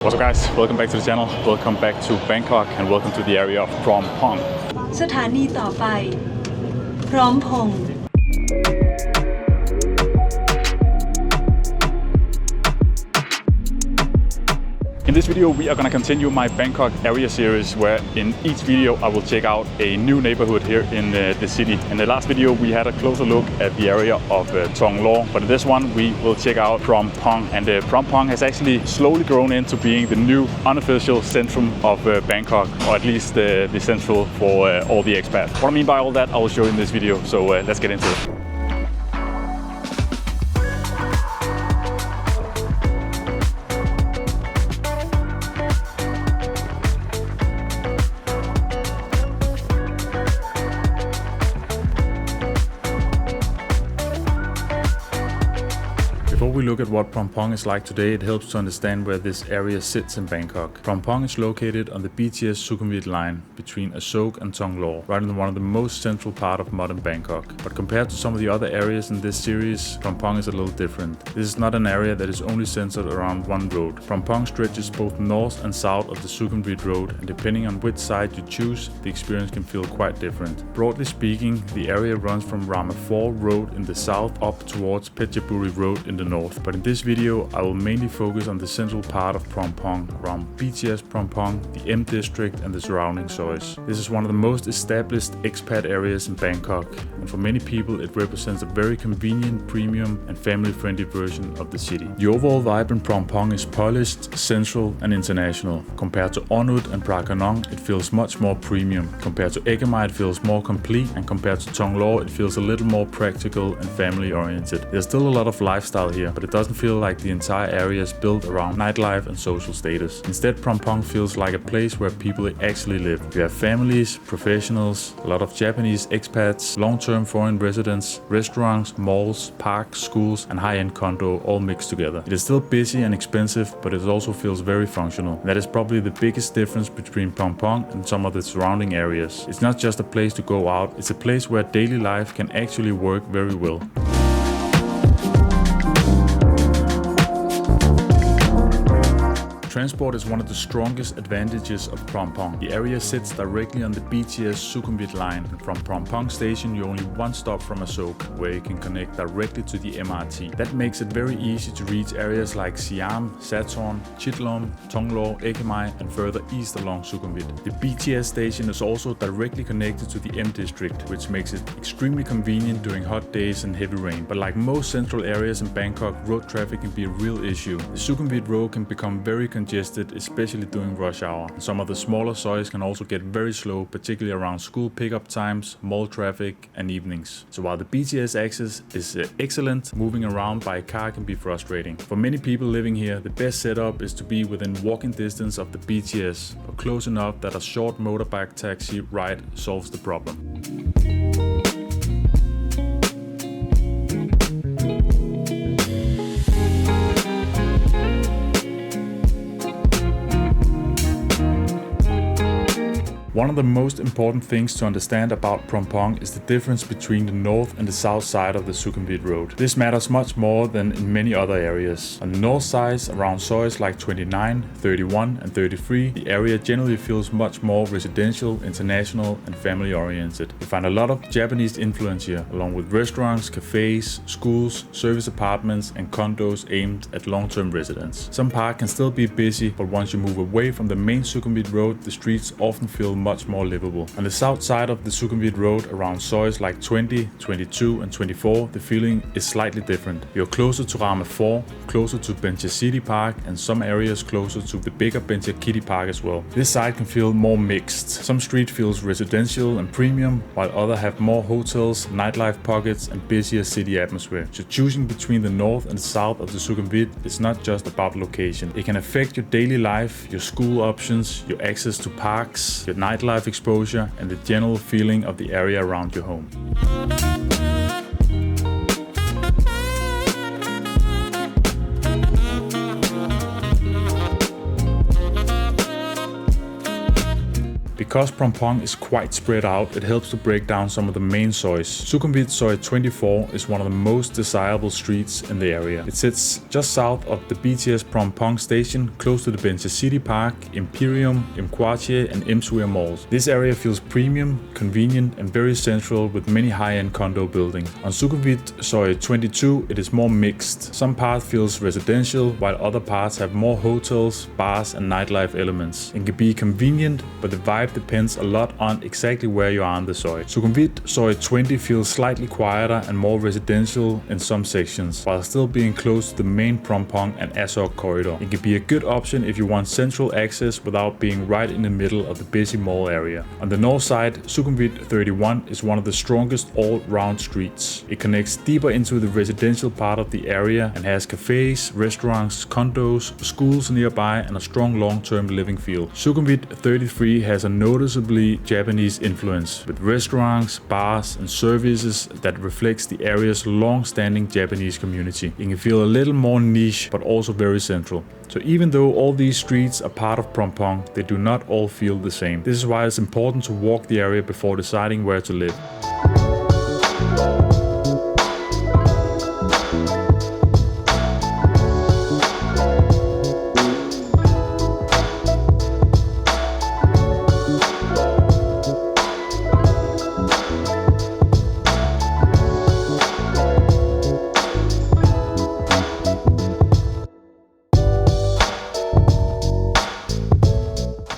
What's up guys, welcome back to the channel, welcome back to Bangkok and welcome to the area of Phrom Phong. สถานีต่อไปพร้อมพงษ์ In this video we are going to continue my Bangkok Area Series where in each video I will check out a new neighborhood here in the city. In the last video we had a closer look at the area of Thong, but in this one we will check out Phrom Phong, and Phrom Phong has actually slowly grown into being the new unofficial centrum of Bangkok, or at least the central for all the expats. What I mean by all that I will show you in this video, so let's get into it. Before we look at what Phrom Phong is like today, it helps to understand where this area sits in Bangkok. Phrom Phong is located on the BTS Sukhumvit line between Ashok and Thong, right in one of the most central part of modern Bangkok. But compared to some of the other areas in this series, Phrom Phong is a little different. This is not an area that is only centered around one road. Phrom Phong stretches both north and south of the Sukhumvit road, and depending on which side you choose, the experience can feel quite different. Broadly speaking, the area runs from Rama 4 Road in the south up towards Phetchaburi Road in the north, but in this video I will mainly focus on the central part of Phrom Phong, around BTS Phrom Phong, the M district and the surrounding Sois. This is one of the most established expat areas in Bangkok, and for many people it represents a very convenient, premium and family-friendly version of the city. The overall vibe in Phrom Phong is polished, central and international. Compared to Onut and Khanong, it feels much more premium. Compared to Ekkamai, it feels more complete, and compared to Thong, it feels a little more practical and family-oriented. There's still a lot of lifestyle here, but it doesn't feel like the entire area is built around nightlife and social status. Instead, Phrom Phong feels like a place where people actually live. You have families, professionals, a lot of Japanese expats, long-term foreign residents, restaurants, malls, parks, schools and high-end condo all mixed together. It is still busy and expensive, but it also feels very functional. That is probably the biggest difference between Phrom Phong and some of the surrounding areas. It's not just a place to go out, it's a place where daily life can actually work very well. Transport is one of the strongest advantages of Phrom Phong. The area sits directly on the BTS Sukhumvit line. From Phrom Phong station, you're only one stop from Ashok, where you can connect directly to the MRT. That makes it very easy to reach areas like Siam, Sathorn, Chitlom, Thong, Ekkamai and further east along Sukhumvit. The BTS station is also directly connected to the M district, which makes it extremely convenient during hot days and heavy rain. But like most central areas in Bangkok, road traffic can be a real issue. The Sukhumvit road can become very congested, especially during rush hour. Some of the smaller sois can also get very slow, particularly around school pickup times, mall traffic and evenings. So while the BTS access is excellent, moving around by car can be frustrating. For many people living here, the best setup is to be within walking distance of the BTS, or close enough that a short motorbike taxi ride solves the problem. One of the most important things to understand about Phrom Phong is the difference between the north and the south side of the Sukhumvit road. This matters much more than in many other areas. On the north side, around Sois like 29, 31 and 33, the area generally feels much more residential, international and family oriented. You find a lot of Japanese influence here, along with restaurants, cafes, schools, service apartments and condos aimed at long-term residents. Some parts can still be busy, but once you move away from the main Sukhumvit road, the streets often feel much more livable. On the south side of the Sukhumvit road, around Sois like 20, 22 and 24, the feeling is slightly different. You're closer to Rama 4, closer to Bencha City Park and some areas closer to the bigger Bencha Kitty Park as well. This side can feel more mixed. Some street feels residential and premium, while others have more hotels, nightlife pockets and busier city atmosphere. So choosing between the north and the south of the Sukhumvit is not just about location. It can affect your daily life, your school options, your access to parks, your nightlife exposure and the general feeling of the area around your home. Because Phrom Phong is quite spread out, it helps to break down some of the main Sois. Sukhumvit Sois 24 is one of the most desirable streets in the area. It sits just south of the BTS Phrom Phong station, close to the Bencha City Park, Imperium, Mkwache and Msware malls. This area feels premium, convenient and very central with many high-end condo buildings. On Sukhumvit Sois 22 it is more mixed. Some part feels residential while other parts have more hotels, bars and nightlife elements. It can be convenient, but the vibe depends a lot on exactly where you are on the Sois. Sukhumvit Sois 20 feels slightly quieter and more residential in some sections, while still being close to the main Phrom Phong and Asok corridor. It can be a good option if you want central access without being right in the middle of the busy mall area. On the north side, Sukhumvit 31 is one of the strongest all-round streets. It connects deeper into the residential part of the area and has cafes, restaurants, condos, schools nearby and a strong long-term living feel. Sukhumvit 33 has a noticeably Japanese influence, with restaurants, bars and services that reflects the area's long-standing Japanese community. It can feel a little more niche but also very central. So even though all these streets are part of Phrom Phong, they do not all feel the same. This is why it's important to walk the area before deciding where to live.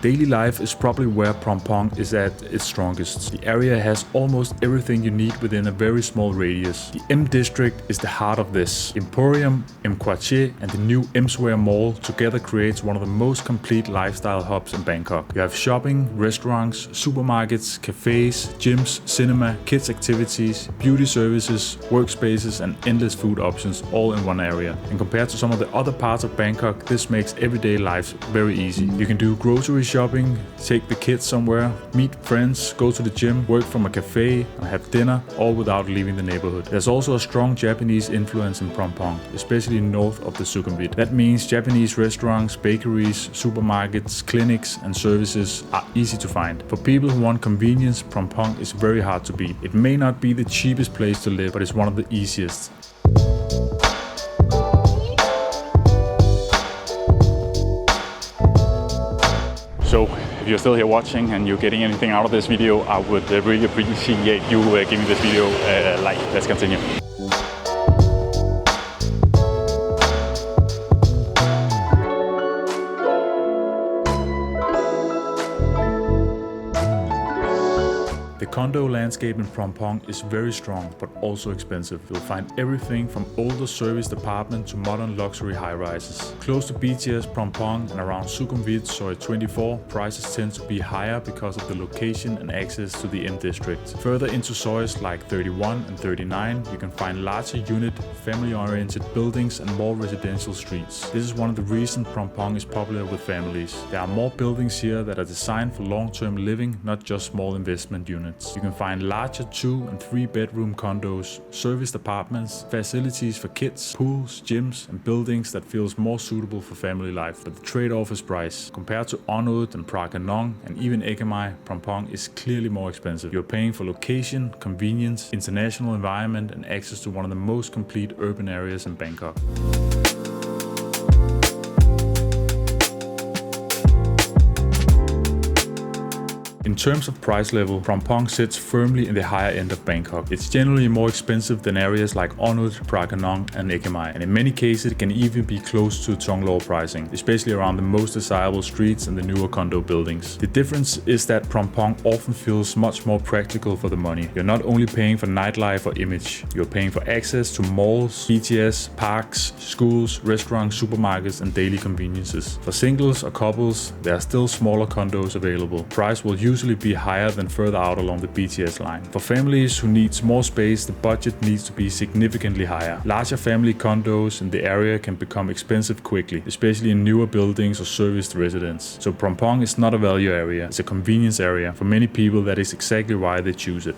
Daily life is probably where Phrom Phong is at its strongest. The area has almost everything you need within a very small radius. The M district is the heart of this. Emporium, Mkwache and the new Msware mall together creates one of the most complete lifestyle hubs in Bangkok. You have shopping, restaurants, supermarkets, cafes, gyms, cinema, kids activities, beauty services, workspaces and endless food options all in one area. And compared to some of the other parts of Bangkok, this makes everyday life very easy. You can do grocery shopping, take the kids somewhere, meet friends, go to the gym, work from a cafe and have dinner, all without leaving the neighborhood. There's also a strong Japanese influence in Phrom Phong, especially north of the Sukhumvit. That means Japanese restaurants, bakeries, supermarkets, clinics and services are easy to find. For people who want convenience, Phrom Phong is very hard to beat. It may not be the cheapest place to live, but it's one of the easiest. So, if you're still here watching and you're getting anything out of this video, I would really appreciate you giving this video a like. Let's continue. The condo landscape in Phrom Phong is very strong but also expensive. You'll find everything from older serviced apartments to modern luxury high-rises. Close to BTS Phrom Phong and around Sukhumvit Sois 24, prices tend to be higher because of the location and access to the M district. Further into Sois like 31 and 39, you can find larger unit, family-oriented buildings and more residential streets. This is one of the reasons Phrom Phong is popular with families. There are more buildings here that are designed for long-term living, not just small investment units. You can find larger 2 and 3 bedroom condos, serviced apartments, facilities for kids, pools, gyms and buildings that feels more suitable for family life. But the trade-off is price. Compared to Onod and Khanong and even Ekkamai, Phrom Phong is clearly more expensive. You're paying for location, convenience, international environment and access to one of the most complete urban areas in Bangkok. In terms of price level, Phrom Phong sits firmly in the higher end of Bangkok. It's generally more expensive than areas like Onod, Khanong and Ekkamai, and in many cases it can even be close to Thong pricing, especially around the most desirable streets and the newer condo buildings. The difference is that Phrom Phong often feels much more practical for the money. You're not only paying for nightlife or image, you're paying for access to malls, BTS, parks, schools, restaurants, supermarkets and daily conveniences. For singles or couples, there are still smaller condos available. Price will usually be higher than further out along the BTS line. For families who need more space, the budget needs to be significantly higher. Larger family condos in the area can become expensive quickly, especially in newer buildings or serviced residents. So Phrom Phong is not a value area, it's a convenience area. For many people, that is exactly why they choose it.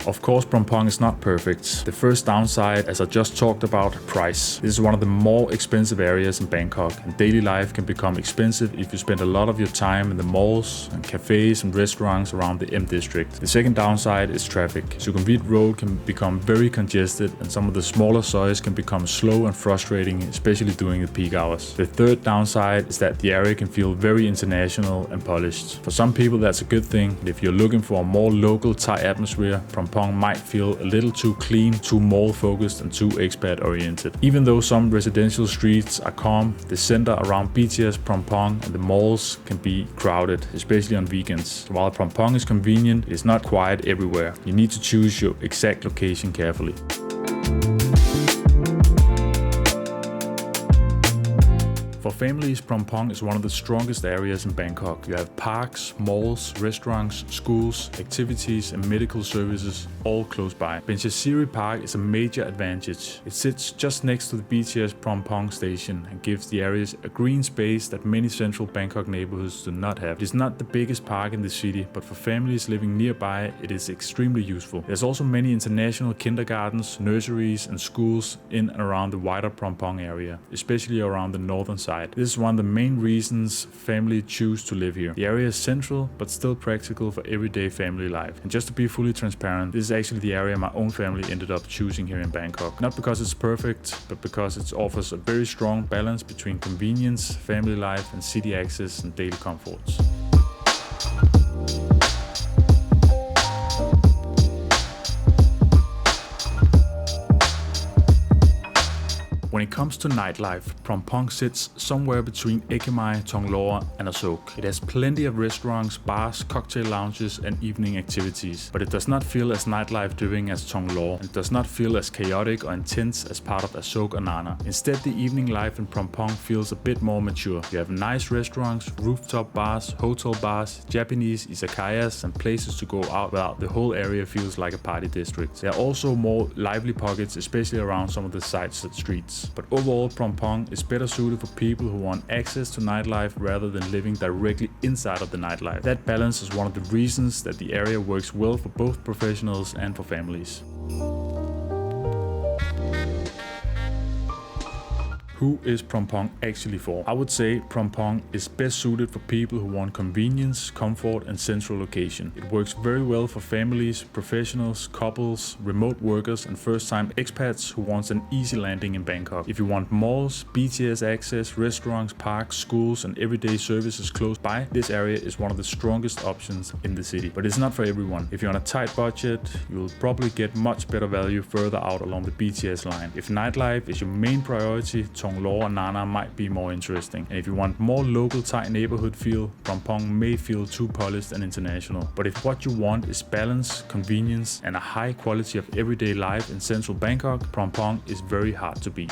Of course, Phrom Phong is not perfect. The first downside, as I just talked about, price. This is one of the more expensive areas in Bangkok, and daily life can become expensive if you spend a lot of your time in the malls and cafes and restaurants around the M district. The second downside is traffic. Sukhumvit road can become very congested, and some of the smaller Sois can become slow and frustrating, especially during the peak hours. The third downside is that the area can feel very international and polished. For some people that's a good thing, but if you're looking for a more local Thai atmosphere, Phrom Phong might feel a little too clean, too mall focused and too expat oriented. Even though some residential streets are calm, the center around BTS Phrom Phong and the malls can be crowded, especially on weekends. While Phrom Phong is convenient, it's not quiet everywhere. You need to choose your exact location carefully. For families, Phrom Phong is one of the strongest areas in Bangkok. You have parks, malls, restaurants, schools, activities and medical services all close by. Benchasiri Park is a major advantage. It sits just next to the BTS Phrom Phong station and gives the areas a green space that many central Bangkok neighborhoods do not have. It is not the biggest park in the city, but for families living nearby, it is extremely useful. There's also many international kindergartens, nurseries and schools in and around the wider Phrom Phong area, especially around the northern side. This is one of the main reasons families choose to live here. The area is central, but still practical for everyday family life. And just to be fully transparent, this is actually the area my own family ended up choosing here in Bangkok. Not because it's perfect, but because it offers a very strong balance between convenience, family life, and city access and daily comforts. When it comes to nightlife, Phrom Phong sits somewhere between Ekkamai, Thong and Asok. It has plenty of restaurants, bars, cocktail lounges and evening activities, but it does not feel as nightlife driven as Thong and does not feel as chaotic or intense as part of Asok or Nana. Instead, the evening life in Phrom Phong feels a bit more mature. You have nice restaurants, rooftop bars, hotel bars, Japanese izakayas and places to go out without the whole area feels like a party district. There are also more lively pockets, especially around some of the side streets. But overall, Phrom Phong is better suited for people who want access to nightlife rather than living directly inside of the nightlife. That balance is one of the reasons that the area works well for both professionals and for families. Who is Phrom Phong actually for? I would say Phrom Phong is best suited for people who want convenience, comfort and central location. It works very well for families, professionals, couples, remote workers and first-time expats who want an easy landing in Bangkok. If you want malls, BTS access, restaurants, parks, schools and everyday services close by, this area is one of the strongest options in the city. But it's not for everyone. If you're on a tight budget, you'll probably get much better value further out along the BTS line. If nightlife is your main priority, Thong and Nana might be more interesting. And if you want more local Thai neighborhood feel, Phrom Phong may feel too polished and international. But if what you want is balance, convenience and a high quality of everyday life in central Bangkok, Phrom Phong is very hard to beat.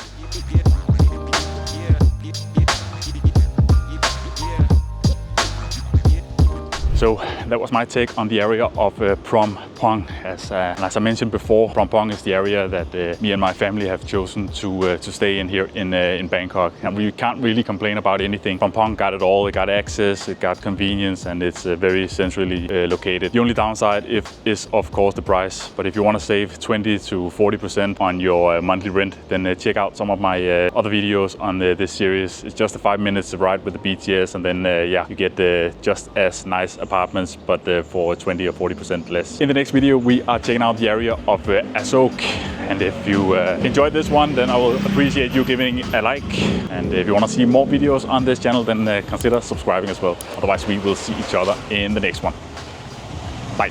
So that was my take on the area of Phrom Phong. As I mentioned before, Phrom Phong is the area that me and my family have chosen to stay in here in Bangkok. And we can't really complain about anything. Phrom Phong got it all. It got access, it got convenience, and it's very centrally located. The only downside is of course the price. But if you want to save 20 to 40% on your monthly rent, then check out some of my other videos on this series. It's just a 5 minutes ride with the BTS, and then yeah, you get just as nice apartments, but for 20 or 40% less. In the next video, we are checking out the area of Asok. And if you enjoyed this one, then I will appreciate you giving a like. And if you want to see more videos on this channel, then consider subscribing as well. Otherwise, we will see each other in the next one. Bye.